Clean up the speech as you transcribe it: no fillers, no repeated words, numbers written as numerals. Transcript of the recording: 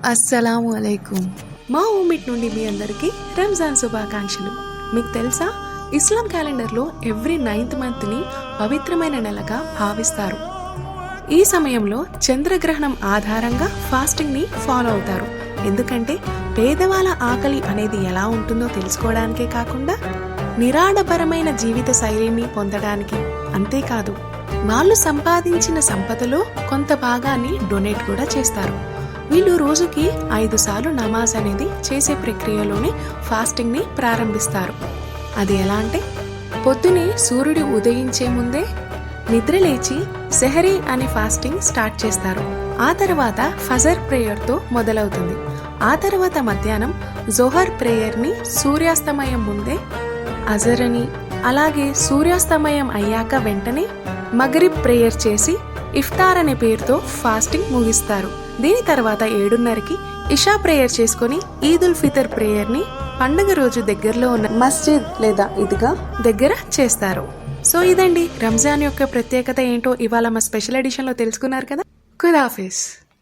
అస్సలాము అలైకుం. మా ఊమిట్ నుండి మీ అందరికీ రంజాన్ శుభాకాంక్షలు. మీకు తెలుసా, ఇస్లాం క్యాలెండర్లో ఎవ్రీ 9th మంత్ని పవిత్రమైన నెలగా భావిస్తారు. ఈ సమయంలో చంద్రగ్రహణం ఆధారంగా ఫాస్టింగ్ని ఫాలో అవుతారు. ఎందుకంటే పేదవాళ్ళ ఆకలి అనేది ఎలా ఉంటుందో తెలుసుకోవడానికే కాకుండా నిరాడంబరమైన జీవిత శైలిని పొందడానికి, అంతేకాదు వాళ్ళు సంపాదించిన సంపదలో కొంత భాగాన్ని డొనేట్ కూడా చేస్తారు. వీళ్ళు రోజుకి 5 సార్లు నమాజ్ అనేది చేసే ప్రక్రియలోనే ఫాస్టింగ్ని ప్రారంభిస్తారు. అది ఎలా అంటే, పొద్దునే సూర్యుడు ఉదయించే ముందే నిద్ర లేచి సెహరీ అనే ఫాస్టింగ్ స్టార్ట్ చేస్తారు. ఆ తర్వాత ఫజర్ ప్రేయర్తో మొదలవుతుంది. ఆ తర్వాత మధ్యాహ్నం జోహర్ ప్రేయర్ని సూర్యాస్తమయం ముందే అజర్ అని, అలాగే సూర్యాస్తమయం అయ్యాక వెంటనే మగరిబ్ ప్రేయర్ చేసి ఇఫ్తార్ అనే పేరుతో ఫాస్టింగ్ ముగిస్తారు. దీని తర్వాత 7:30కి ఇషా ప్రేయర్ చేసుకుని ఈదుల్ ఫితర్ ప్రేయర్ని పండుగ రోజు దగ్గరలో ఉన్న మస్జిద్ లేదా ఈద్గా దగ్గర చేస్తారు. సో ఇదండి రంజాన్ యొక్క ప్రత్యేకత ఏంటో ఇవాళ మా స్పెషల్ ఎడిషన్లో తెలుసుకున్నారు కదా. ఖుదాఫిజ్.